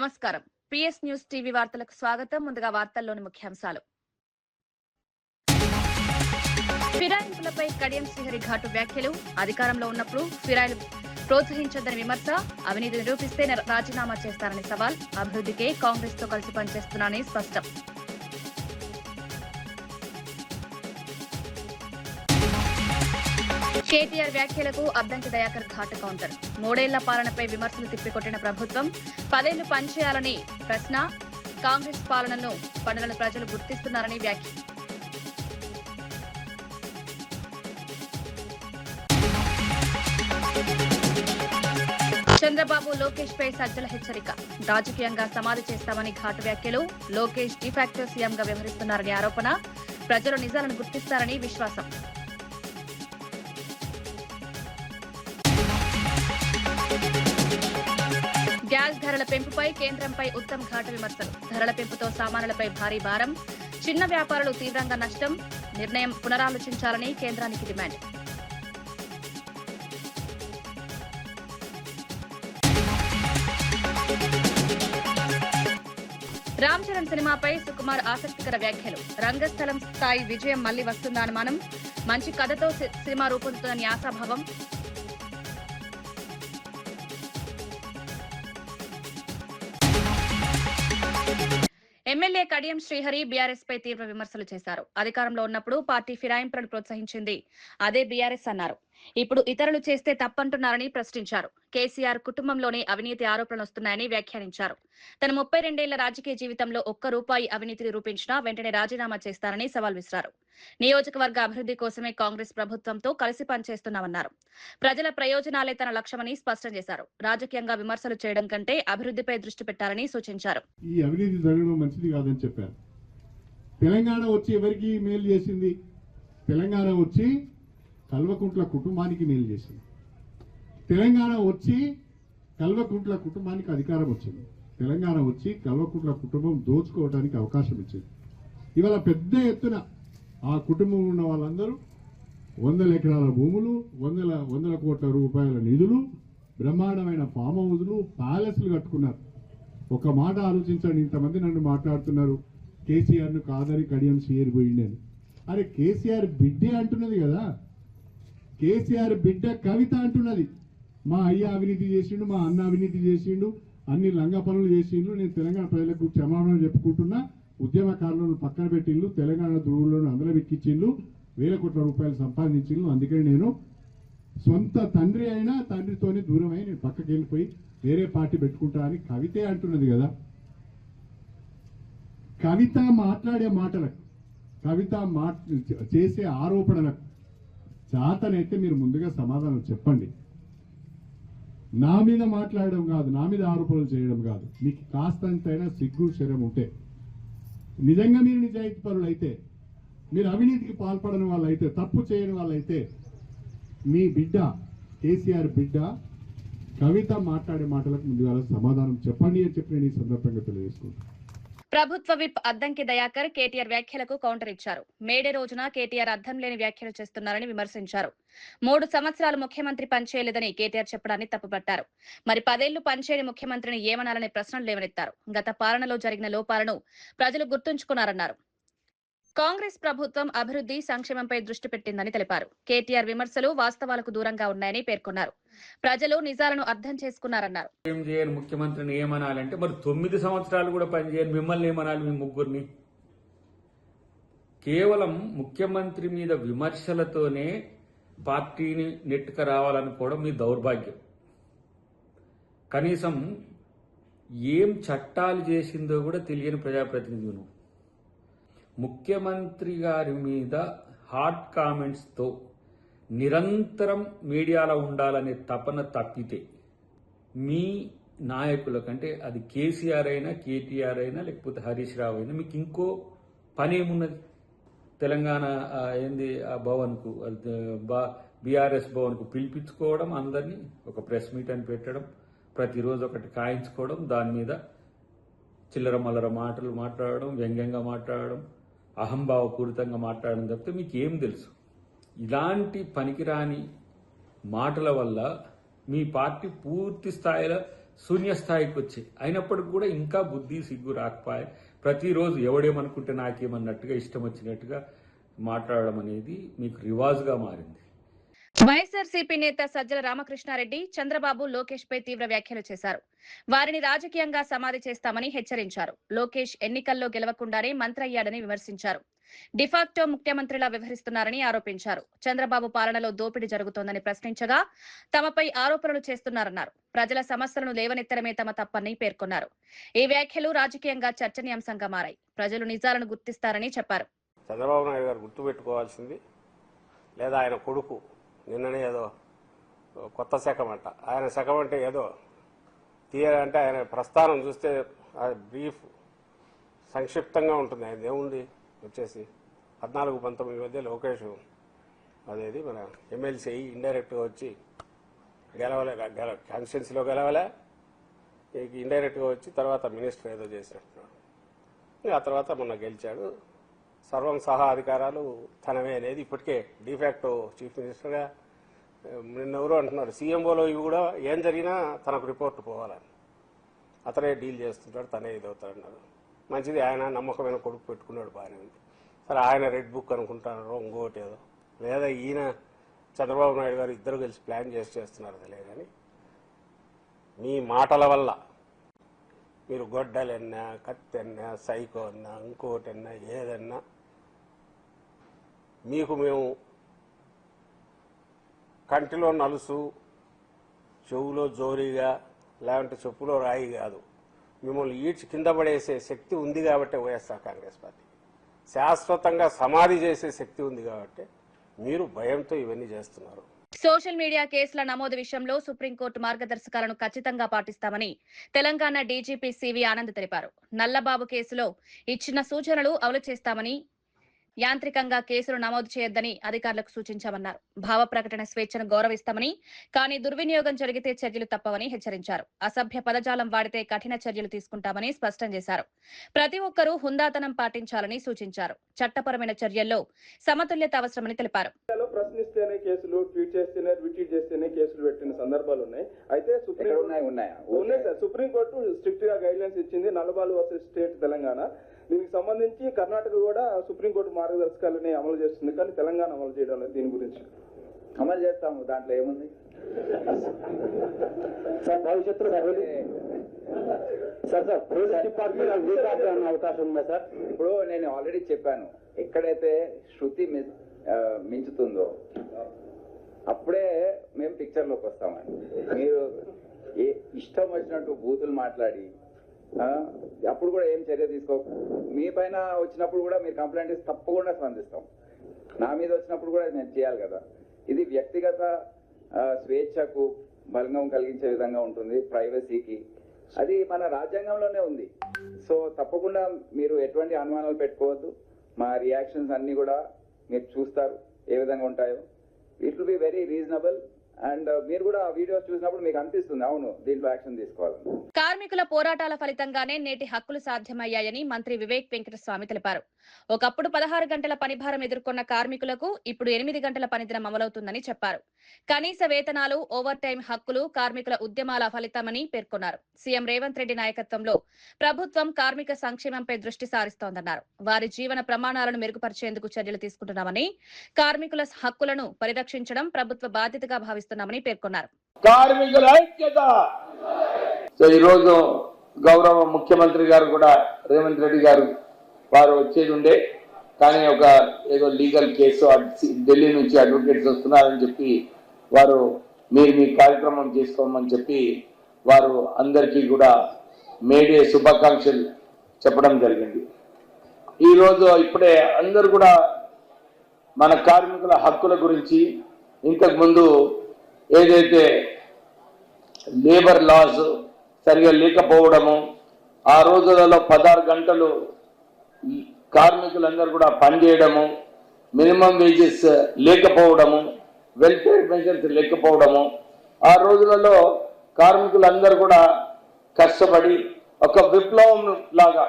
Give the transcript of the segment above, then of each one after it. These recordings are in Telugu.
నమస్కారం. పిఎస్ న్యూస్ టీవీ వార్తలకు స్వాగతం. ముందుగా వార్తల్లోని ముఖ్యాంశాలు. ఫిరాయింపులపై కడియం శ్రీహరి ఘాటు వ్యాఖ్యలు. అధికారంలో ఉన్నప్పుడు ఫిరాయిలు ప్రోత్సహించొద్దని విమర్శ. అవినీతి నిరూపిస్తే రాజీనామా చేస్తారని సవాల్. అభివృద్ధికే కాంగ్రెస్ తో కలిసి పనిచేస్తున్నారని స్పష్టం. కేటీఆర్ వ్యాఖ్యలకు అద్దంకి దయాకర్ ఘాటు కౌంటర్. 3 ఏళ్ల పాలనపై విమర్శలు తిప్పికొట్టిన ప్రభుత్వం 10 ఏళ్లు పనిచేయాలని ప్రశ్న. కాంగ్రెస్ పాలనను పండుగలను ప్రజలు గుర్తిస్తున్నారని వ్యాఖ్య. చంద్రబాబు లోకేష్ పై సజ్జల హెచ్చరిక. రాజకీయంగా సమాధి చేస్తామని ఘాటు వ్యాఖ్యలు. లోకేష్ డిఫాక్టో సీఎంగా వ్యవహరిస్తున్నారని ఆరోపణ. ప్రజలు నిజాలను గుర్తిస్తారని విశ్వాసం. గ్యాస్ ధరల పెంపుపై కేంద్రంపై ఉత్తమ్ ఘాటు విమర్శలు. ధరల పెంపుతో సామాన్యులపై భారీ భారం. చిన్న వ్యాపారులు తీవ్రంగా నష్టం. నిర్ణయం పునరాలోచించాలని కేంద్రానికి డిమాండ్. రామ్ చరణ్ సినిమాపై సుకుమార్ ఆసక్తికర వ్యాఖ్యలు. రంగస్థలం స్థాయి విజయం మళ్లీ వస్తుందా అనుమానం. మంచి కథతో సినిమా రూపొందుతుందని ఆశాభావం. ఎమ్మెల్యే కడియం శ్రీహరి బీఆర్ఎస్ పై తీవ్ర విమర్శలు చేశారు. అధికారంలో ఉన్నప్పుడు పార్టీ ఫిరాయింపులను ప్రోత్సహించింది అదే బీఆర్ఎస్ అన్నారు. ఇప్పుడు ఇతరులు చేస్తే తప్పంటున్నారని ప్రశ్నించారు. కేసీఆర్ కుటుంబంలోనే అవినీతి ఆరోపణలు వస్తున్నాయని వ్యాఖ్యానించారు. తన 32 ఏళ్ల రాజకీయ జీవితంలో ₹1 అవినీతి నిరూపించినా వెంటనే రాజీనామా చేస్తారని సవాల్ విసిరారు. నియోజకవర్గ అభివృద్ధి కోసమే కాంగ్రెస్ ప్రభుత్వంతో కలిసి పనిచేస్తున్నామన్నారు. ప్రజల ప్రయోజనాలే తన లక్ష్యమని స్పష్టం చేశారు. రాజకీయంగా విమర్శలు చేయడం కంటే అభివృద్ధిపై దృష్టి పెట్టాలని సూచించారు. ఈ అవినీతి జరగడం మంచిది కాదని చెప్పారు. తెలంగాణ వచ్చి ఎవరికి మేలు చేసింది? తెలంగాణ వచ్చి కల్వకుంట్ల కుటుంబానికి మేలు చేసింది. తెలంగాణ వచ్చి కల్వకుంట్ల కుటుంబానికి అధికారం వచ్చింది. తెలంగాణ వచ్చి కల్వకుంట్ల కుటుంబం దోచుకోవడానికి అవకాశం ఇచ్చింది. ఇవాళ పెద్ద ఎత్తున ఆ కుటుంబం ఉన్న వాళ్ళందరూ 100 ఎకరాల భూములు, వందల కోట్ల రూపాయల నిధులు, బ్రహ్మాండమైన ఫామ్ హౌస్లు, ప్యాలెస్లు కట్టుకున్నారు. ఒక మాట ఆలోచించండి. ఇంతమంది నన్ను మాట్లాడుతున్నారు కేసీఆర్ ను కాదని కడియం శ్రీహరి పోయింది అని. అరే కేసీఆర్ బిడ్డే అంటున్నది కదా. కేసీఆర్ బిడ్డ కవిత అంటున్నది మా అయ్య అవినీతి చేసిండు, మా అన్న అవినీతి చేసిండు, అన్ని లంగ పనులు చేసిండు, నేను తెలంగాణ ప్రజలకు క్షమాపణ చెప్పుకుంటున్నా, ఉద్యమకారులను పక్కన పెట్టిండు, తెలంగాణ ధ్రువులను అందరూ ఎక్కించిండు, ₹1,000 కోట్ల సంపాదించిండు. అందుకని నేను సొంత తండ్రి అయినా తండ్రితోనే దూరం అయి నేను పక్కకి వెళ్ళిపోయి వేరే పార్టీ పెట్టుకుంటా అని కవితే అంటున్నది కదా. కవిత మాట్లాడే మాటలకు, కవిత చేసే ఆరోపణలకు చాతనైతే మీరు ముందుగా సమాధానం చెప్పండి. నా మీద మాట్లాడడం కాదు, నా మీద ఆరోపణలు చేయడం కాదు. మీకు కాస్తంతైనా సిగ్గు శరం ఉంటే, నిజంగా మీరు నిజాయితీ పరులు అయితే, మీరు అవినీతికి పాల్పడని వాళ్ళైతే, తప్పు చేయని వాళ్ళైతే, మీ బిడ్డ కేసీఆర్ బిడ్డ కవిత మాట్లాడే మాటలకు ముందుగా సమాధానం చెప్పండి అని చెప్పి నేను ఈ సందర్భంగా తెలియజేసుకుంటాను. ప్రభుత్వ విప్ అద్దంకి దయాకర్ కేటీఆర్ వ్యాఖ్యలకు కౌంటర్ ఇచ్చారు. మేడే రోజున కేటీఆర్ అర్థం లేని వ్యాఖ్యలు చేస్తున్నారని విమర్శించారు. 3 సంవత్సరాలు ముఖ్యమంత్రి పనిచేయలేదని కేటీఆర్ చెప్పడాన్ని తప్పుపట్టారు. మరి 10 ఏళ్లు పనిచేయని ముఖ్యమంత్రిని ఏమనాలనే ప్రశ్నలు లేవనెత్తారు. గత పాలనలో జరిగిన లోపాలను ప్రజలు గుర్తుంచుకున్నారన్నారు. కాంగ్రెస్ ప్రభుత్వం అభివృద్ధి సంక్షేమంపై దృష్టి పెట్టిందని తెలిపారు. కేటీఆర్ విమర్శలు వాస్తవాలకు దూరంగా ఉన్నాయని పేర్కొన్నారు. ప్రజలు నిజాలను అర్థం చేసుకున్నారన్నారు. ఏం చేయని ముఖ్యమంత్రిని ఏమనాలంటే మరి 9 సంవత్సరాలు కూడా పనిచేయని మిమ్మల్ని ఏమనాలి? మీ ముగ్గురిని కేవలం ముఖ్యమంత్రి మీద విమర్శలతోనే పార్టీని నెట్టుకు రావాలనుకోవడం మీ దౌర్భాగ్యం. కనీసం ఏం చట్టాలు చేసిందో కూడా తెలియని ప్రజాప్రతినిధులు ముఖ్యమంత్రి గారి మీద హాట్ కామెంట్స్తో నిరంతరం మీడియాలో ఉండాలనే తపన తప్పితే మీ నాయకుల కంటే అది కేసీఆర్ అయినా, కేటీఆర్ అయినా, లేకపోతే హరీష్ రావు అయినా మీకు ఇంకో పని ఏమున్నది? తెలంగాణ ఏంది ఆ భవన్కు, బీఆర్ఎస్ భవన్కు పిలిపించుకోవడం, అందరినీ ఒక ప్రెస్ మీట్ అని పెట్టడం, ప్రతిరోజు ఒకటి కాయించుకోవడం, దాని మీద చిల్లర మల్లర మాటలు మాట్లాడడం, వ్యంగ్యంగా మాట్లాడడం, అహంభావపూరితంగా మాట్లాడడం తప్పితే మీకు ఏం తెలుసు? ఇలాంటి పనికిరాని మాటల వల్ల మీ పార్టీ పూర్తి స్థాయిలో శూన్యస్థాయికి వచ్చాయి. అయినప్పటికి కూడా ఇంకా బుద్ధి సిగ్గు రాకపోయే ప్రతిరోజు ఎవడేమనుకుంటే నాకేమన్నట్టుగా ఇష్టం వచ్చినట్టుగా మాట్లాడడం అనేది మీకు రివాజ్గా మారింది. వైఎస్ఆర్సీపీ నేత సజ్జల రామకృష్ణారెడ్డి చంద్రబాబు లోకేష్ పై తీవ్ర వ్యాఖ్యలు చేశారు. వారిని రాజకీయంగా సమాధి చేస్తామని హెచ్చరించారు. లోకేష్ ఎన్నికల్లో గెలవకుండానే మంత్రి అయ్యాడని విమర్శించారు. డిఫాక్టో ముఖ్యమంత్రిలా వ్యవహరిస్తున్నారని ఆరోపించారు. చంద్రబాబు పాలనలో దోపిడీ జరుగుతోందని ప్రశ్నించగా తమపై ఆరోపణలు చేస్తున్నారన్నారు. ప్రజల సమస్యలను లేవనెత్తడమే తమ తప్పని పేర్కొన్నారు. ఈ వ్యాఖ్యలు రాజకీయంగా చర్చనీయాంశంగా మారాయి. ప్రజలు నిజాలను గుర్తిస్తారని చెప్పారు. చంద్రబాబు నాయుడు గారు గుర్తుపెట్టుకోవాల్సింది, లేదా ఆయన కొడుకు నిన్ననే ఏదో కొత్త శకం అంట, ఆయన శకం అంటే ఏదో తీయాలంటే ఆయన ప్రస్థానం చూస్తే బ్రీఫ్ సంక్షిప్తంగా ఉంటుంది. ఆయన ఏముంది వచ్చేసి 14-19 మధ్య లోకేష్ అదేది మన ఎమ్మెల్సీ ఇండైరెక్ట్గా వచ్చి గెలవలే, కాన్స్టిట్యున్సీలో గెలవలే, ఇండైరెక్ట్గా వచ్చి తర్వాత మినిస్టర్ ఏదో చేసినట్టున్నాడు. ఆ తర్వాత మొన్న గెలిచాడు. సర్వం సహా అధికారాలు తనవే అనేది ఇప్పటికే డిఫాక్టో చీఫ్ మినిస్టర్గా నిన్నెవరో అంటున్నారు. సీఎంఓలో ఇవి కూడా ఏం జరిగినా తనకు రిపోర్ట్ పోవాలని, అతనే డీల్ చేస్తుంటాడు, తనే ఇదవుతాడన్నారు. మంచిది, ఆయన నమ్మకమైన కొడుకు పెట్టుకున్నాడు, బాగానే ఉంది. సరే, ఆయన రెడ్ బుక్ అనుకుంటున్నారో ఇంకోటి ఏదో, లేదా ఈయన చంద్రబాబు నాయుడు గారు ఇద్దరు కలిసి ప్లాన్ చేస్తున్నారు తెలియదు. కానీ మీ మాటల వల్ల మీరు గొడ్డలన్నా, కత్తెన్నా, సైకో అన్నా, ఇంకోటన్నా, ఏదన్నా మీకు మేము కంటిలో నలుసు, చెవులో జోరీగా, లేదంటే చెప్పులో రాయి కాదు, మిమ్మల్ని ఈడ్చి కింద పడేసే శక్తి ఉంది కాబట్టి వైఎస్ఆర్ కాంగ్రెస్ పార్టీ శాశ్వతంగా సమాధి చేసే శక్తి ఉంది కాబట్టి మీరు భయంతో ఇవన్నీ చేస్తున్నారు. సోషల్ మీడియా కేసుల నమోదు విషయంలో సుప్రీంకోర్టు మార్గదర్శకాలను ఖచ్చితంగా పాటిస్తామని తెలంగాణ డీజీపీ సివి ఆనంద్ తెలిపారు. నల్లబాబు కేసులో ఇచ్చిన సూచనలు అమలు చేస్తామని, యాంత్రికంగా కేసులు నమోదు చేయొద్దని అధికారులకు సూచించామన్నారు. భావ ప్రకటన స్వేచ్ఛను గౌరవిస్తామని, కానీ దుర్వినియోగం జరిగితే చర్యలు తప్పవని హెచ్చరించారు. అసభ్య పదజాలం వాడితే కఠిన చర్యలు తీసుకుంటామని స్పష్టం చేశారు. ప్రతి ఒక్కరూ హుందాతనం పాటించాలని సూచించారు. చట్టపరమైన చర్యల్లో సమతుల్యత అవసరమని తెలిపారు. ప్రశ్నిస్తేనే కేసులు, ట్వీట్ చేస్తేనే కేసులు పెట్టిన సందర్భాలు ఉన్నాయి. అయితే ఉన్నాయి సార్. సుప్రీంకోర్టు స్ట్రిక్ట్ గా గైడ్ లైన్స్ ఇచ్చింది, నల్లబాలు వర్సెస్ స్టేట్ తెలంగాణ. దీనికి సంబంధించి కర్ణాటక కూడా సుప్రీంకోర్టు మార్గదర్శకాలని అమలు చేస్తుంది, కానీ తెలంగాణ అమలు చేయడం లేదు. దీని గురించి అమలు చేస్తాము, దాంట్లో ఏముంది సార్? భవిష్యత్తులో సార్ పోలీస్ డిపార్ట్మెంట్ అవకాశం ఉందా సార్? ఇప్పుడు నేను ఆల్రెడీ చెప్పాను, ఎక్కడైతే శృతి మించుతుందో అప్పుడే మేము పిక్చర్లోకి వస్తామండి. మీరు ఇష్టం వచ్చినట్టు బూతులు మాట్లాడి అప్పుడు కూడా ఏం చర్య తీసుకో, మీ పైన వచ్చినప్పుడు కూడా మీరు కంప్లైంట్ ఇస్తే తప్పకుండా స్పందిస్తాం. నా మీద వచ్చినప్పుడు కూడా నేను చేయాలి కదా. ఇది వ్యక్తిగత స్వేచ్ఛకు భంగం కలిగించే విధంగా ఉంటుంది, ప్రైవసీకి. అది మన రాజ్యాంగంలోనే ఉంది. సో తప్పకుండా మీరు ఎటువంటి అనుమానాలు పెట్టుకోవద్దు. మా రియాక్షన్స్ అన్ని కూడా మీరు చూస్తారు ఏ విధంగా ఉంటాయో. It will be very reasonable. And మీరు కూడా ఆ వీడియోస్ చూసినప్పుడు మీకు అనిపిస్తుంది, అవును దీంట్లో యాక్షన్ తీసుకోవాలని. కార్మికుల పోరాటాల ఫలితంగానే నేటి హక్కులు సాధ్యమయ్యాయని మంత్రి వివేక్ వెంకటస్వామి తెలిపారు. ఒకప్పుడు 16 గంటల పనిభారం ఎదుర్కొన్న కార్మికులకు ఇప్పుడు 8 గంటల పనిదినం అమలవుతుందని చెప్పారు. కనీస వేతనాలు, ఓవర్ టైం హక్కులు కార్మికుల ఉద్యమాల ఫలితమని పేర్కొన్నారు. సీఎం రేవంత్ రెడ్డి నాయకత్వంలో ప్రభుత్వం కార్మిక సంక్షేమంపై దృష్టి సారిస్తోందన్నారు. వారి జీవన ప్రమాణాలను మెరుగుపరిచేందుకు చర్యలు తీసుకుంటున్నామని, కార్మికుల హక్కులను పరిరక్షించడం ప్రభుత్వ బాధ్యతగా భావిస్తున్నామని పేర్కొన్నారు. కార్మికుల ఐక్యత. సో ఈరోజు గౌరవ ముఖ్యమంత్రి గారు కూడా రేవంత్ రెడ్డి గారు వారు వచ్చేది ఉండే, కానీ ఒక ఏదో లీగల్ కేసు ఢిల్లీ నుంచి అడ్వకేట్స్ వస్తున్నారని చెప్పి వారు మీరు మీ కార్యక్రమం చేసుకోమని చెప్పి వారు అందరికీ కూడా మేడే శుభాకాంక్షలు చెప్పడం జరిగింది. ఈరోజు ఇప్పుడే అందరు కూడా మన కార్మికుల హక్కుల గురించి, ఇంతకుముందు ఏదైతే లేబర్ లాస్ సరిగా లేకపోవడము, ఆ రోజులలో 16 గంటలు కార్మికులందరూ కూడా పనిచేయడము, మినిమం వేజెస్ లేకపోవడము, వెల్ఫేర్ మెజర్స్ లేకపోవడము, ఆ రోజులలో కార్మికులందరూ కూడా కష్టపడి ఒక విప్లవం లాగా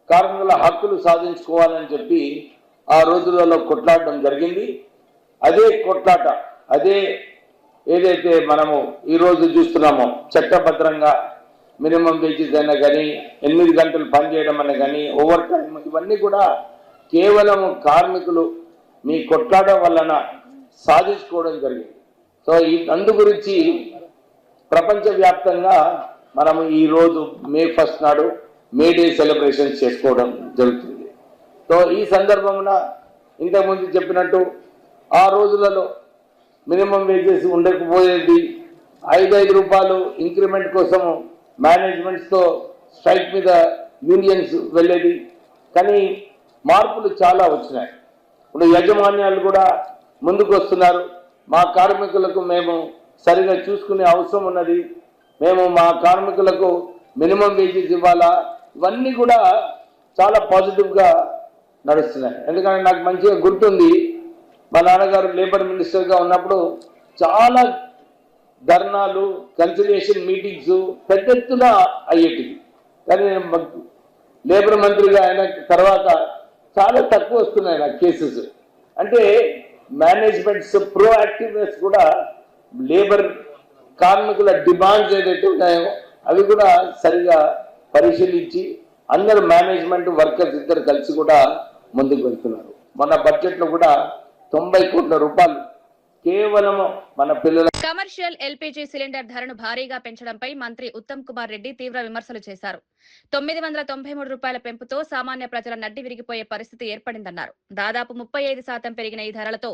కార్మికుల హక్కులు సాధించుకోవాలని చెప్పి ఆ రోజులలో కొట్లాడడం జరిగింది. అదే కొట్లాట, అదే ఏదైతే మనము ఈరోజు చూస్తున్నామో చట్టబద్ధంగా మినిమం వేజెస్ అయినా కానీ 8 గంటలు పనిచేయడం అన్నా కానీ ఓవర్ టైం ఇవన్నీ కూడా కేవలం కార్మికులు మీ కొట్లాడడం వలన సాధించుకోవడం జరిగింది. సో అందు గురించి ప్రపంచవ్యాప్తంగా మనము ఈరోజు May 1 నాడు మే డే సెలబ్రేషన్ చేసుకోవడం జరుగుతుంది. సో ఈ సందర్భంలో ఇంతకుముందు చెప్పినట్టు ఆ రోజులలో మినిమం వేజెస్ ఉండకపోయేది, 5 రూపాయలు ఇంక్రిమెంట్ కోసము మేనేజ్మెంట్స్తో స్ట్రైక్ మీద యూనియన్స్ వెళ్ళేది. కానీ మార్పులు చాలా వచ్చినాయి. ఇప్పుడు యాజమాన్యాలు కూడా ముందుకు వస్తున్నారు. మా కార్మికులకు మేము సరిగా చూసుకునే అవసరం ఉన్నది, మేము మా కార్మికులకు మినిమం వేజెస్ ఇవ్వాలా, ఇవన్నీ కూడా చాలా పాజిటివ్గా నడుస్తున్నాయి. ఎందుకంటే నాకు మంచిగా గుర్తుంది, మా నాన్నగారు లేబర్ మినిస్టర్గా ఉన్నప్పుడు చాలా ధర్నాలు, కన్సిలియేషన్ మీటింగ్స్ పెద్ద ఎత్తున అయ్యేటివి. కానీ లేబర్ మంత్రిగా అయిన తర్వాత చాలా తక్కువ వస్తున్నాయి నాకు కేసెస్. అంటే మేనేజ్మెంట్స్ ప్రోయాక్టివ్నెస్ కూడా లేబర్ కార్మికుల డిమాండ్స్ ఏదైతే ఉన్నాయో అవి కూడా సరిగా పరిశీలించి అందరు మేనేజ్మెంట్ వర్కర్స్ ఇద్దరు కలిసి కూడా ముందుకు వెళ్తున్నారు. మన బడ్జెట్లో కూడా 90 కోట్ల రూపాయలు కేవలం మన పిల్లల కమర్షియల్ ఎల్పీజీ సిలిండర్ ధరను భారీగా పెంచడంపై మంత్రి ఉత్తమ్ కుమార్ రెడ్డి తీవ్ర విమర్శలు చేశారు. 993 రూపాయల పెంపుతో సామాన్య ప్రజల నడ్డి విరిగిపోయే పరిస్థితి ఏర్పడిందన్నారు. దాదాపు 35% పెరిగిన ఈ ధరలతో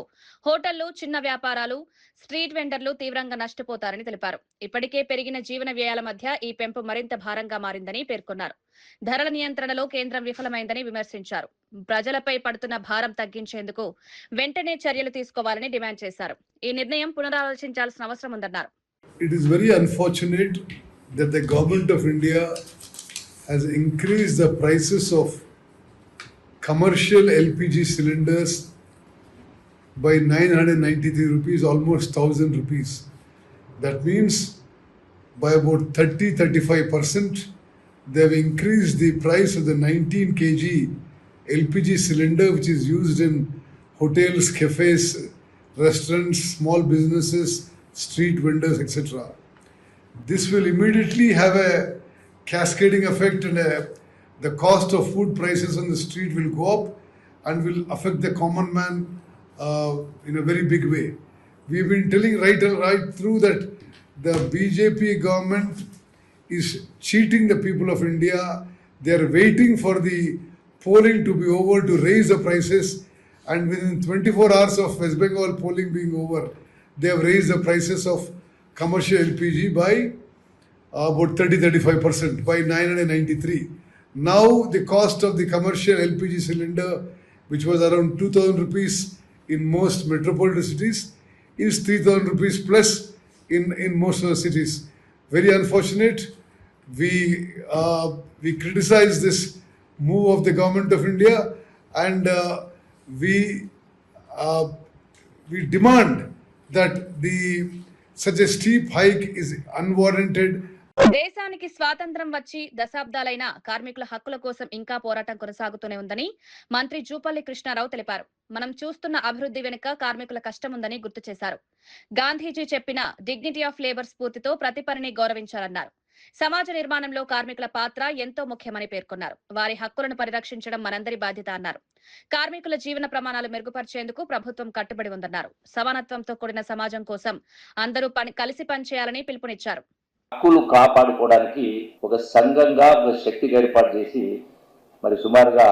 హోటళ్లు, చిన్న వ్యాపారాలు, స్ట్రీట్ వెండర్లు తీవ్రంగా నష్టపోతారని తెలిపారు. ఇప్పటికే పెరిగిన జీవన వ్యయాల మధ్య ఈ పెంపు మరింత భారంగా మారిందని పేర్కొన్నారు. ధరల నియంత్రణలో కేంద్రం విఫలమైందని విమర్శించారు. ప్రజలపై పడుతున్న భారం తగ్గించేందుకు వెంటనే చర్యలు తీసుకోవాలని డిమాండ్ చేశారు. ఈ నిర్ణయం పునరాలోచించాల్సిన అవసరం ఉందన్నారు. It is very unfortunate that the government of India has increased the prices of commercial LPG cylinders by 993 rupees, almost 1000 rupees. That means by about 30-35%, they have increased the price of the 19 kg LPG cylinder, which is used in hotels, cafes, restaurants, small businesses, street vendors, etc. This will immediately have a cascading effect, and the cost of food prices on the street will go up and will affect the common man in a very big way. We've been telling right through that the BJP government is cheating the people of India. They are waiting for the polling to be over to raise the prices, and within 24 hours of West Bengal polling being over, they have raised the prices of commercial LPG by about 30-35%, by 993. Now the cost of the commercial LPG cylinder, which was around 2000 rupees in most metropolitan cities, is 3000 rupees plus in most of the cities. Very unfortunate. We criticize this move of the government of India, and we demand that such a steep hike is unwarranted. దేశానికి స్వాతంత్ర్యం వచ్చి దశాబ్దాలైన కార్మికుల హక్కుల కోసం ఇంకా పోరాటం కొనసాగుతూనే ఉందని మంత్రి జూపల్లి కృష్ణారావు తెలిపారు. మనం చూస్తున్న అభివృద్ధి వెనుక కార్మికుల కష్టం ఉందని గుర్తు చేశారు. గాంధీజీ చెప్పిన డిగ్నిటీ ఆఫ్ లేబర్ స్ఫూర్తితో ప్రతి పనిని గౌరవించాలన్నారు. సమాజ నిర్మాణంలో కార్మికుల పాత్ర ఎంతో ముఖ్యమని పేర్కొన్నారు. వారి హక్కులను పరిరక్షించడం మనందరి బాధ్యత అన్నారు. కార్మికుల జీవన ప్రమాణాలు మెరుగుపరిచేందుకు ప్రభుత్వం కట్టుబడి ఉందన్నారు. సమానత్వంతో కూడిన సమాజం కోసం అందరూ కలిసి పనిచేయాలని పిలుపునిచ్చారు. హక్కులు కాపాడుకోవడానికి ఒక సంఘంగా ఒక శక్తికి ఏర్పాటు చేసి మరి సుమారుగా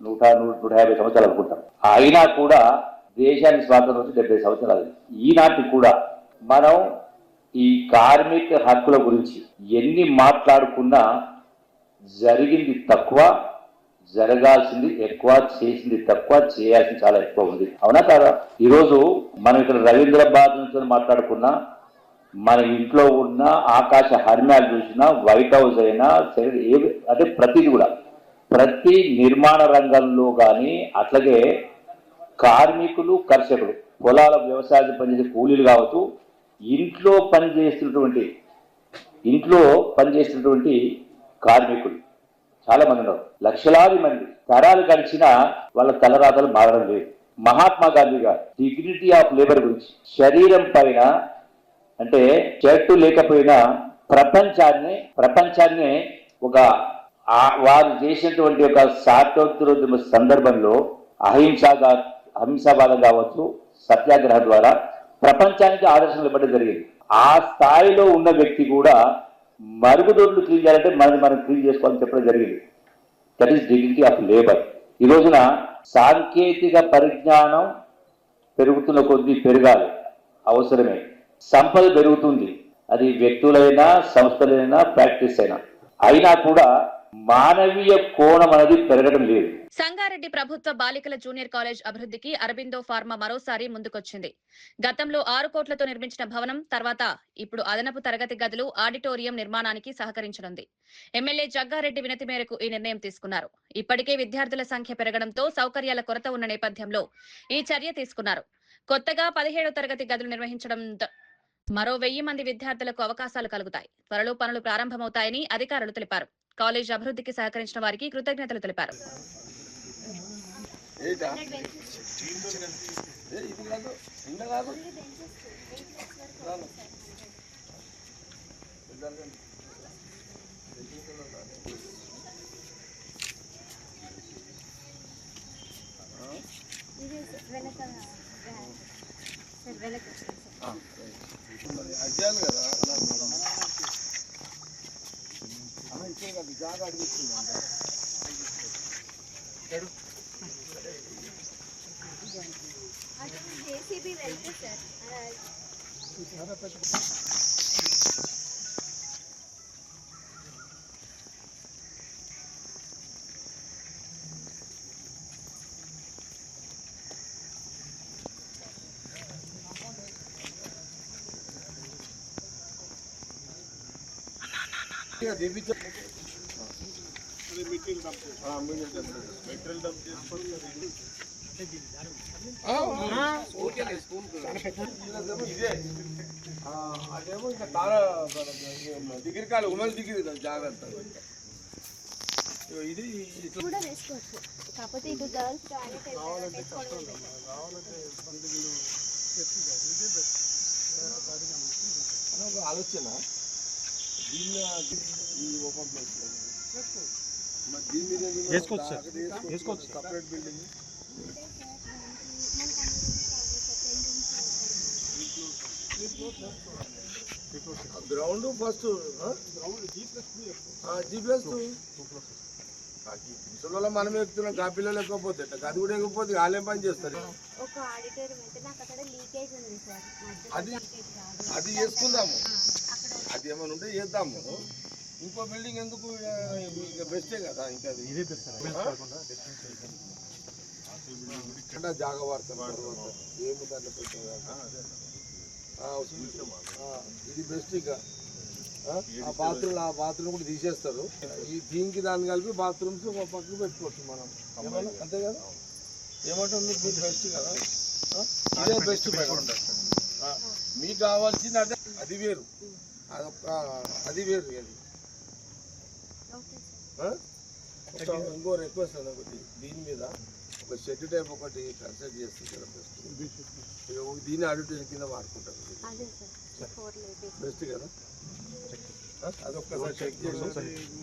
100-150 సంవత్సరాలు అనుకుంటాం. అయినా కూడా దేశానికి స్వాతంత్రం వచ్చి 70 సంవత్సరాలు. ఈనాటి కూడా మనం ఈ కార్మిక హక్కుల గురించి ఎన్ని మాట్లాడుకున్నా జరిగింది తక్కువ, జరగాల్సింది ఎక్కువ, చేసింది తక్కువ, చేయాల్సింది చాలా ఎక్కువ ఉంది. అవునా కాదా? ఈరోజు మనం ఇక్కడ రవీంద్రబాద్ నుంచి మాట్లాడుకున్నా, మన ఇంట్లో ఉన్న ఆకాశ హర్మ్యాలు చూసినా, వైట్ హౌస్ అయినా సరే, అంటే ప్రతిది కూడా ప్రతి నిర్మాణ రంగంలో కానీ అట్లాగే కార్మికులు, కర్షకులు, పొలాల వ్యవసాయం పనిచేసే కూలీలు కావచ్చు, ఇంట్లో పనిచేస్తున్నటువంటి కార్మికులు చాలా మంది ఉన్నారు. లక్షలాది మంది. తరాలు గడిచినా వాళ్ళ తలరాతలు మారడం లేదు. మహాత్మా గాంధీ గారు డిగ్నిటీ ఆఫ్ లేబర్ గురించి, శరీరం పైన అంటే చెట్టు లేకపోయినా ప్రపంచాన్ని ఒక వారు చేసినటువంటి ఒక స్వాతంత్రోద్యమ సందర్భంలో అహింసావాదం కావచ్చు, సత్యాగ్రహం ద్వారా ప్రపంచానికి ఆదర్శం ఇవ్వడం జరిగింది. ఆ స్థాయిలో ఉన్న వ్యక్తి కూడా మరుగుదొడ్లు క్లీన్ చేయాలంటే మనం క్లీన్ చేసుకోవాలని చెప్పడం జరిగింది. That is dignity of labour. ఈ రోజున సాంకేతిక పరిజ్ఞానం పెరుగుతున్న కొద్దీ పెరగాలి, అవసరమే. సంపద పెరుగుతుంది, అది వ్యక్తులైనా సంస్థలైనా ప్రాక్టీస్ అయినా కూడా మానవీయ కోణం అనేది పెరగడం లేదు. సంగారెడ్డి ప్రభుత్వ బాలికల జూనియర్ కాలేజ్ అభివృద్ధికి అరబిందో ఫార్మా మరోసారి ముందుకొచ్చింది. గతంలో 6 కోట్లతో నిర్మించిన భవనం తర్వాత ఇప్పుడు అదనపు తరగతి గదులు, ఆడిటోరియం నిర్మాణానికి సహకరించనుంది. ఎమ్మెల్యే జగ్గారెడ్డి వినతి మేరకు ఈ నిర్ణయం తీసుకున్నారు. ఇప్పటికే విద్యార్థుల సంఖ్య పెరగడంతో సౌకర్యాల కొరత ఉన్న నేపథ్యంలో ఈ చర్య తీసుకున్నారు. కొత్తగా 17వ తరగతి గదులు నిర్వహించడం మరో 1000 మంది విద్యార్థులకు అవకాశాలు కలుగుతాయి. త్వరలో పనులు ప్రారంభమవుతాయని అధికారులు తెలిపారు. కాలేజ్ అభివృద్ధికి సహకరించిన వారికి కృతజ్ఞతలు తెలిపారు. అదేమో ఇంకా చాలా డిగ్రీ కాదు, ఉమెన్స్ డిగ్రీ జాగ్రత్త. ఇది కూడా వేసుకోవచ్చు, కాకపోతే ఇది గర్ల్స్ ఆలోచన దీన్ని ఈ ఓపెన్ ప్లేస్ దీని మీద వేసుకోవచ్చు సపరేట్ బిల్డింగ్. గ్రౌండ్ ఫస్ట్ ముసలిలో మనం ఎక్కుతున్నాం, కా పిల్లలు ఎక్కకపోతే అది కూడా ఎక్కకపోతే వాళ్ళేం పని చేస్తారు. అది చేసుకుందాము, అది ఏమైనా ఉంటే చేద్దాము. ఇంకో బిల్డింగ్ ఎందుకు, బెస్టే కదా. ఇంకా జాగా వాడతాం ఏమి దాంట్లో ఇది బెస్ట్. ఇక ఆ బాత్రూమ్ కూడా తీసేస్తారు. ఈ దీనికి దాన్ని కలిపి బాత్రూమ్స్ ఒక పక్కకు పెట్టుకోవచ్చు మనం, అంతే కదా. ఏమంటుంది మీకు బెస్ట్ కదా, ఇదే బెస్ట్. మీకు కావాల్సింది అదే, అది వేరు, అది వేరు. ఇంకో రిక్వెస్ట్ అని ఒకటి, దీని మీద ఒక షెడ్ టైప్ ఒకటి కన్స్ట్రక్ట్ చేస్తుంది కదా బెస్ట్. దీన్ని అడ్వర్టైజ్ కింద వాడుకుంటారు, బెస్ట్ కదా. అదొక్కసారి చెక్ చేసి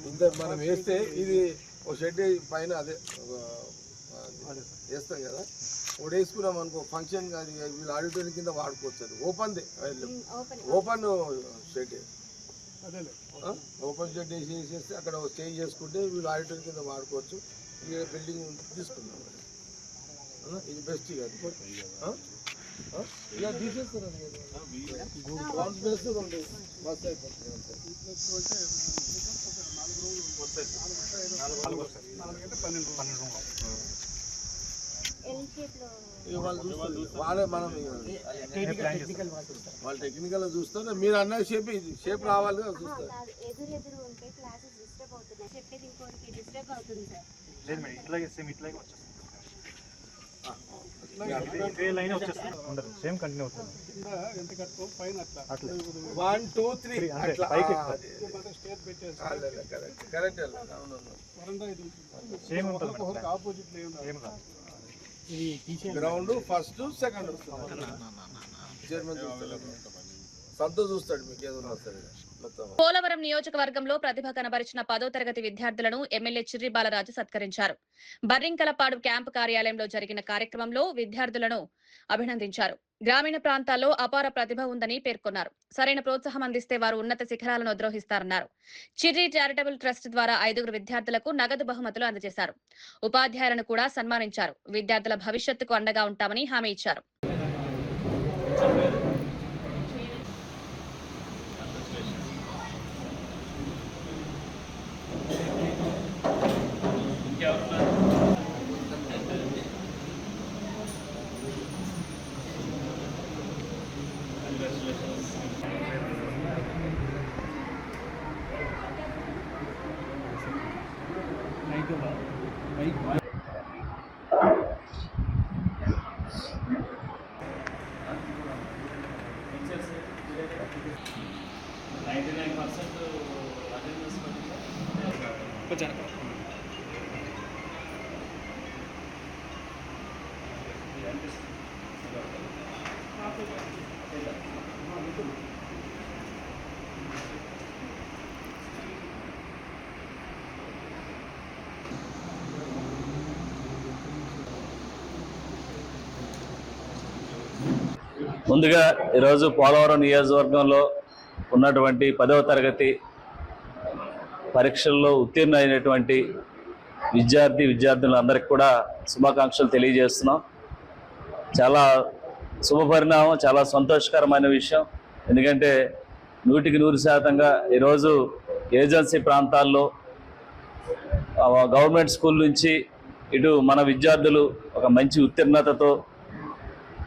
ఇంత మనం వేస్తే ఇది ఒక షెడ్ పైన అదే వేస్తాం కదా, ఒకటి వేసుకున్నాం అనుకో ఫంక్షన్ కానీ వీళ్ళు ఆడిటోరియం కింద వాడుకోవచ్చు. అది ఓపెన్ షెడ్, ఓపెన్ షెడ్ వేసేస్తే అక్కడ స్టే చేసుకుంటే వీళ్ళు ఆడిటోరియం కింద వాడుకోవచ్చు. ఈ బిల్డింగ్ తీసుకున్నాం, ఇది బెస్ట్ కాదు. ఇలా తీసేస్తారు బస్ అయిపోతుంది. వాళ్ళే మనం వాళ్ళు టెక్నికల్ చూస్తారు. మీరు అన్న షేప్ రావాలి కదా చూస్తారు. సేమ్ కంటిన్యూ అవుతుంది. 1 2 3 అట్లా కరెక్ట్. సేమ్ ఉంటుంది, గ్రౌండ్ ఫస్ట్ సెకండ్ చైర్మన్ సంతో చూస్తాడు, మీకు ఏదన్నా సరే మొత్తం. పోలవరం నియోజకవర్గంలో ప్రతిభ కనబరిచిన 10వ తరగతి విద్యార్థులను ఎమ్మెల్యే చిర్రి బాలరాజు సత్కరించారు. బర్రింకలపాడు క్యాంపు కార్యాలయంలో జరిగిన కార్యక్రమంలో విద్యార్థులను అభినందించారు. గ్రామీణ ప్రాంతాల్లో అపార ప్రతిభ ఉందని పేర్కొన్నారు. సరైన ప్రోత్సాహం అందిస్తే వారు ఉన్నత శిఖరాలను అధిరోహిస్తారన్నారు. చిర్రి చారిటబుల్ ట్రస్ట్ ద్వారా 5 విద్యార్థులకు నగదు బహుమతులు అందజేశారు. ఉపాధ్యాయులను కూడా సన్మానించారు. విద్యార్థుల భవిష్యత్తుకు అండగా ఉంటామని హామీ ఇచ్చారు. ముందుగా ఈరోజు పోలవరం నియోజకవర్గంలో ఉన్నటువంటి 10వ తరగతి పరీక్షల్లో ఉత్తీర్ణ అయినటువంటి విద్యార్థులందరికీ కూడా శుభాకాంక్షలు తెలియజేస్తున్నాం. చాలా శుభపరిణామం, చాలా సంతోషకరమైన విషయం. ఎందుకంటే 100% ఈరోజు ఏజెన్సీ ప్రాంతాల్లో గవర్నమెంట్ స్కూల్ నుంచి ఇటు మన విద్యార్థులు ఒక మంచి ఉత్తీర్ణతతో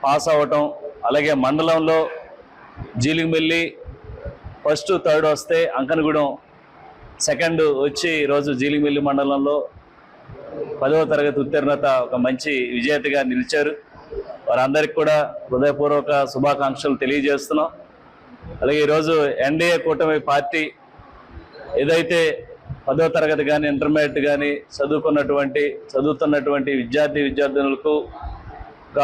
పాస్ అవ్వటం, అలాగే మండలంలో జీలిగిమెల్లి ఫస్ట్, థర్డ్ వస్తే అంకనగూడెం సెకండ్ వచ్చి ఈరోజు జీలిగిమెల్లి మండలంలో 10వ తరగతి ఉత్తీర్ణత ఒక మంచి విజేతగా నిలిచారు. వారందరికీ కూడా హృదయపూర్వక శుభాకాంక్షలు తెలియజేస్తున్నాం. అలాగే ఈరోజు ఎన్డీఏ కూటమి పార్టీ ఏదైతే 10వ తరగతి కానీ ఇంటర్మీడియట్ కానీ చదువుతున్నటువంటి విద్యార్థులకు ఒక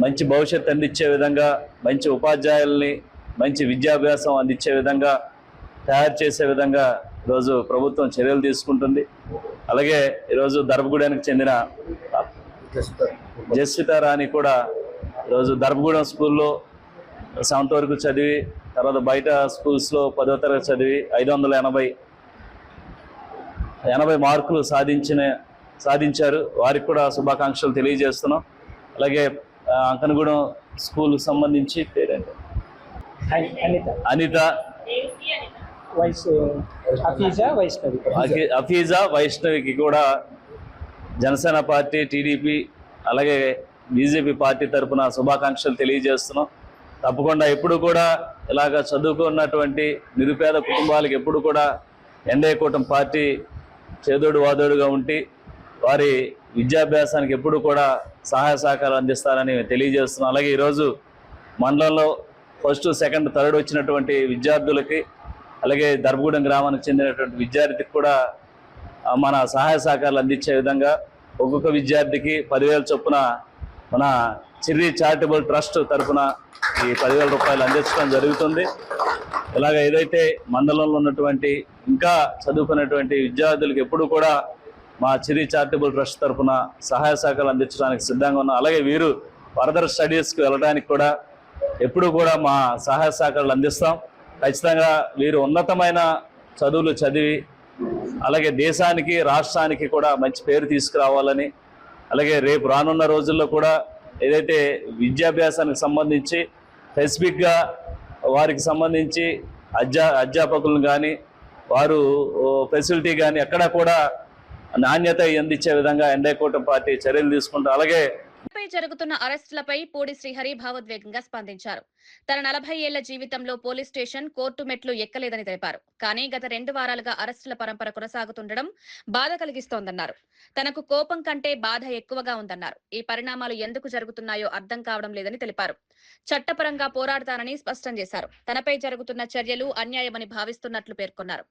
మంచి భవిష్యత్తు అందించే విధంగా, మంచి ఉపాధ్యాయుల్ని మంచి విద్యాభ్యాసం అందించే విధంగా, తయారు చేసే విధంగా ఈరోజు ప్రభుత్వం చర్యలు తీసుకుంటుంది. అలాగే ఈరోజు దర్భగూడెనికి చెందిన జస్విత రాణి కూడా ఈరోజు దర్భగూడెం స్కూల్లో 7th వరకు చదివి, తర్వాత బయట స్కూల్స్లో 10వ తరగతి చదివి 580 మార్కులు సాధించారు. వారికి కూడా శుభాకాంక్షలు తెలియజేస్తున్నాం. అలాగే అంకనగూడెం స్కూల్కి సంబంధించి పేరేంటి, అనిత, అఫీజా వైష్ణవికి కూడా జనసేన పార్టీ, టీడీపీ అలాగే బీజేపీ పార్టీ తరఫున శుభాకాంక్షలు తెలియజేస్తున్నాం. తప్పకుండా ఎప్పుడు కూడా ఇలాగ చదువుకున్నటువంటి నిరుపేద కుటుంబాలకు ఎప్పుడు కూడా ఎన్డీఏ కూటమి పార్టీ చేదోడు వాదోడుగా ఉండి వారి విద్యాభ్యాసానికి ఎప్పుడు కూడా సహాయ సహకారాలు అందిస్తారని తెలియజేస్తున్నాం. అలాగే ఈరోజు మండలంలో ఫస్ట్, సెకండ్, థర్డ్ వచ్చినటువంటి విద్యార్థులకి, అలాగే దర్భగూడెం గ్రామానికి చెందినటువంటి విద్యార్థికి కూడా మన సహాయ సహకారాలు అందించే విధంగా ఒక్కొక్క విద్యార్థికి 10,000 చొప్పున మన చిర్రి చారిటబుల్ ట్రస్ట్ తరఫున ఈ 10,000 రూపాయలు అందించడం జరుగుతుంది. ఇలాగ ఏదైతే మండలంలో ఉన్నటువంటి ఇంకా చదువుకున్నటువంటి విద్యార్థులకు ఎప్పుడు కూడా మా చిర్రి చారిటబుల్ ట్రస్ట్ తరఫున సహాయ సహకారాలు అందించడానికి సిద్ధంగా ఉన్నాం. అలాగే వీరు ఫర్దర్ స్టడీస్కి వెళ్ళడానికి కూడా ఎప్పుడు కూడా మా సహాయ సహకారాలు అందిస్తాం. ఖచ్చితంగా వీరు ఉన్నతమైన చదువులు చదివి అలాగే దేశానికి, రాష్ట్రానికి కూడా మంచి పేరు తీసుకురావాలని, అలాగే రేపు రానున్న రోజుల్లో కూడా ఏదైతే విద్యాభ్యాసానికి సంబంధించి స్పెసిఫిక్గా వారికి సంబంధించి అధ్యాపకులను కానీ, వారు ఫెసిలిటీ కానీ ఎక్కడా కూడా నాణ్యత అందించే విధంగా ఎన్డీఏ కూటమి పార్టీ చర్యలు తీసుకుంటారు. అలాగే జరుగుతున్న అరెస్టులపై పూడి శ్రీహరి భావోద్వేగంగా స్పందించారు. తన 40 ఏళ్ల జీవితంలో పోలీస్ స్టేషన్, కోర్టు మెట్లు ఎక్కలేదని తెలిపారు. కానీ గత 2 వారాలుగా అరెస్టుల పరంపర కొనసాగుతుండడం బాధ కలిగిస్తోందన్నారు. తనకు కోపం కంటే బాధ ఎక్కువగా ఉందన్నారు. ఈ పరిణామాలు ఎందుకు జరుగుతున్నాయో అర్థం కావడం లేదని తెలిపారు. చట్టపరంగా పోరాడతానని స్పష్టం చేశారు. తనపై జరుగుతున్న చర్యలు అన్యాయమని భావిస్తున్నట్లు పేర్కొన్నారు.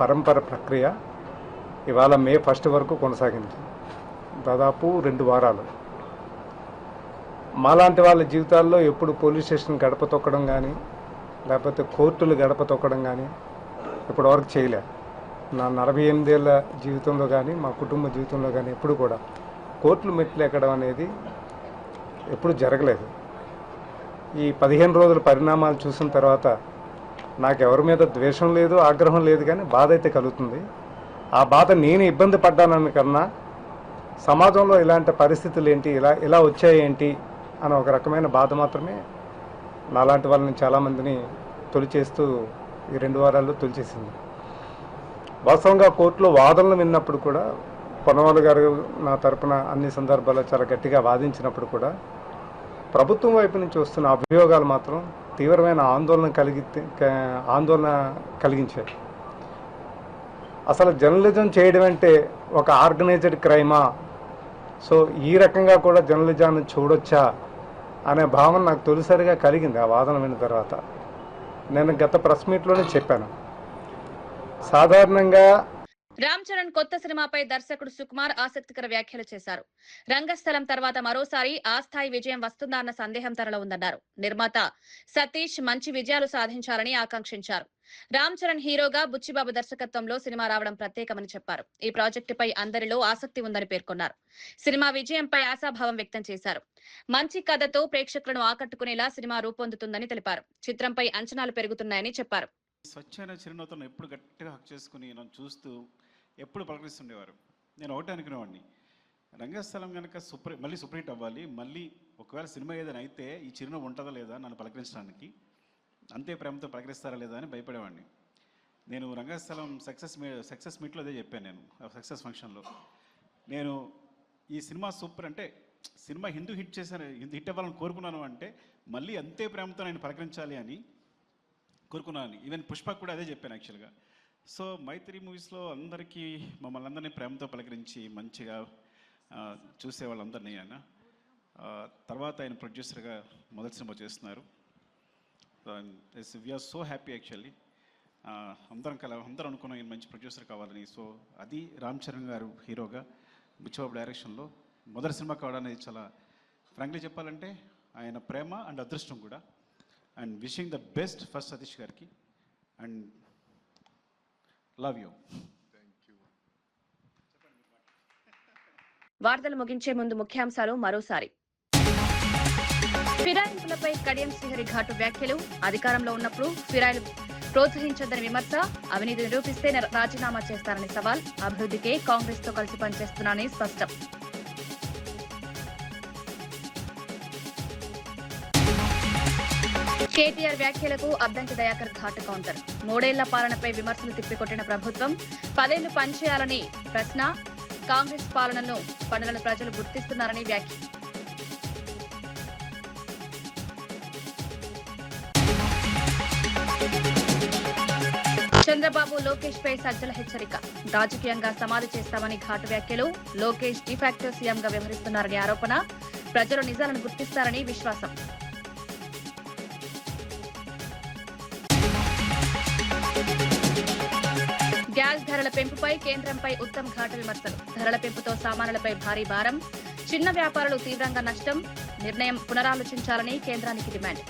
పరంపర ప్రక్రియ ఇవాళ మే 1 వరకు కొనసాగింది. దాదాపు 2 వారాలు. మాలాంటి వాళ్ళ జీవితాల్లో ఎప్పుడు పోలీస్ స్టేషన్ గడప తొక్కడం కానీ, లేకపోతే కోర్టులు గడప తొక్కడం కానీ ఇప్పటివరకు చేయలే. నా 48 ఏళ్ళ జీవితంలో కానీ మా కుటుంబ జీవితంలో కానీ ఎప్పుడు కూడా కోర్టులు మెట్లు ఎక్కడం అనేది ఎప్పుడు జరగలేదు. ఈ 15 రోజుల పరిణామాలు చూసిన తర్వాత నాకు ఎవరి మీద ద్వేషం లేదు, ఆగ్రహం లేదు, కానీ బాధ అయితే కలుగుతుంది. ఆ బాధ నేను ఇబ్బంది పడ్డానని కన్నా సమాజంలో ఇలాంటి పరిస్థితులు ఏంటి, ఇలా వచ్చాయి ఏంటి అనే ఒక రకమైన బాధ మాత్రమే నాలాంటి వాళ్ళని చాలామందిని తొలిచేస్తూ ఈ 2 వారాల్లో తొలిచేసింది. వాస్తవంగా కోర్టులో వాదనలు విన్నప్పుడు కూడా పొన్నవాళ్ళు గారు నా తరపున అన్ని సందర్భాల్లో చాలా గట్టిగా వాదించినప్పుడు కూడా ప్రభుత్వం వైపు నుంచి వస్తున్న అభియోగాలు మాత్రం తీవ్రమైన ఆందోళన కలిగించాయి. అసలు జర్నలిజం చేయడం అంటే ఒక ఆర్గనైజ్డ్ క్రైమా, సో ఈ రకంగా కూడా జర్నలిజాన్ని చూడొచ్చా అనే భావన నాకు తొలిసారిగా కలిగింది ఆ వాదన విన్న తర్వాత. నేను గత ప్రెస్ మీట్లోనే చెప్పాను, సాధారణంగా రామ్ చరణ్ కొత్త సినిమాపై దర్శకుడు సుకుమార్ ఆసక్తికర వ్యాఖ్యలు చేశారు. రంగస్థలం తర్వాత మరోసారి ఆ స్థాయి విజయం వస్తుందా అన్న సందేహం తనలో ఉందన్నారు. నిర్మాత సతీష్ మంచి విజయాలు సాధించాలని ఆకాంక్షించారు. రామ్ చరణ్ హీరోగా బుచ్చిబాబు దర్శకత్వంలో సినిమా రావడం ప్రత్యేకమని చెప్పారు. ఈ ప్రాజెక్టుపై అందరిలో ఆసక్తి ఉందని పేర్కొన్నారు. సినిమా విజయంపై ఆశాభావం వ్యక్తం చేశారు. మంచి కథతో ప్రేక్షకులను ఆకట్టుకునేలా సినిమా రూపొందుతుందని తెలిపారు. చిత్రంపై అంచనాలు పెరుగుతున్నాయని చెప్పారు. స్వచ్ఛమైన చిరునవ్వుతో ఎప్పుడు గట్టిగా హక్ చేసుకుని నన్ను చూస్తూ ఎప్పుడు పలకరిస్తుండేవారు. నేను ఒకటే అనుకునేవాడిని, రంగస్థలం కనుక మళ్ళీ సూపర్ హిట్ అవ్వాలి, మళ్ళీ ఒకవేళ సినిమా ఏదైనా అయితే ఈ చిరునవ్వు ఉంటుందా లేదా నన్ను పలకరించడానికి, అంతే ప్రేమతో పలకరిస్తారా లేదా అని భయపడేవాడిని. నేను రంగస్థలం సక్సెస్ మీట్లో అదే చెప్పాను. నేను సక్సెస్ ఫంక్షన్లో నేను ఈ సినిమా సూపర్ అంటే సినిమా హిట్ అవ్వాలని కోరుకున్నాను అంటే మళ్ళీ అంతే ప్రేమతో నేను పలకరించాలి అని కోరుకున్నాను. ఈవెన్ పుష్ప కూడా అదే చెప్పాను యాక్చువల్గా. సో మైత్రి మూవీస్లో అందరికీ మమ్మల్ని అందరినీ ప్రేమతో పలకరించి మంచిగా చూసే వాళ్ళందరినీ ఆయన తర్వాత ఆయన ప్రొడ్యూసర్గా మొదటి సినిమా చేస్తున్నారు. We are so happy actually. అందరూ అనుకున్నాం ఈయన మంచి ప్రొడ్యూసర్ కావాలని. సో అది రామ్ చరణ్ గారు హీరోగా బుచ్చిబాబు డైరెక్షన్లో మొదటి సినిమా కావడానికి చాలా ఫ్రాంక్లీ చెప్పాలంటే ఆయన ప్రేమ అండ్ అదృష్టం కూడా. And wishing the best first Satish గారికి అండ్ లవ్ యూ. వార్తలు ముగించే ముందు ముఖ్యాంశాలు మరోసారి. ఫిరాయింపులపై కడియం శ్రీహరి ఘాటు వ్యాఖ్యలు. అధికారంలో ఉన్నప్పుడు ఫిరాయిలు ప్రోత్సహించొద్దని విమర్శ. అవినీతి నిరూపిస్తే రాజీనామా చేస్తారని సవాల్. అభివృద్ధికే కాంగ్రెస్ తో కలిసి పనిచేస్తున్నానని స్పష్టం. కేటీఆర్ వ్యాఖ్యలకు అద్దంకి దయాకర్ ఘాటు కౌంటర్. 3 ఏళ్ల పాలనపై విమర్శలు తిప్పికొట్టిన ప్రభుత్వం 10 ఏళ్లు పనిచేయాలని ప్రశ్న. కాంగ్రెస్ పాలనను పనులను ప్రజలు గుర్తిస్తున్నారని వ్యాఖ్య. చంద్రబాబు లోకేష్ పై సజ్జల హెచ్చరిక. రాజకీయంగా సమాధి చేస్తామని ఘాటు వ్యాఖ్యలు. లోకేష్ డిఫాక్టో సీఎంగా వ్యవహరిస్తున్నారని ఆరోపణ. ప్రజలు నిజాలను గుర్తిస్తారని విశ్వాసం. గ్యాస్ ధరల పెంపుపై కేంద్రంపై ఉత్తమ్ ఘాటు విమర్శలు. ధరల పెంపుతో సామాన్యులపై భారీ భారం. చిన్న వ్యాపారులు తీవ్రంగా నష్టం. నిర్ణయం పునరాలోచించాలని కేంద్రానికి డిమాండ్.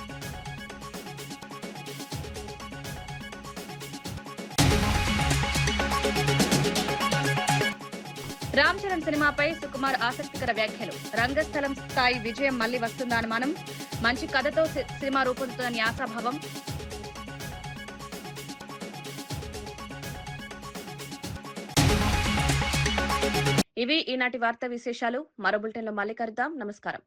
రామ్ చరణ్ సినిమాపై సుకుమార్ ఆసక్తికర వ్యాఖ్యలు. రంగస్థలం స్థాయి విజయం మళ్లీ వస్తుందా అనుమానం. మంచి కథతో సినిమా రూపొందుతుందని ఆశాభావం. ఇవి ఈనాటి వార్తా విశేషాలు. మరో బులెటిన్లో మళ్ళీ కలుద్దాం. నమస్కారం.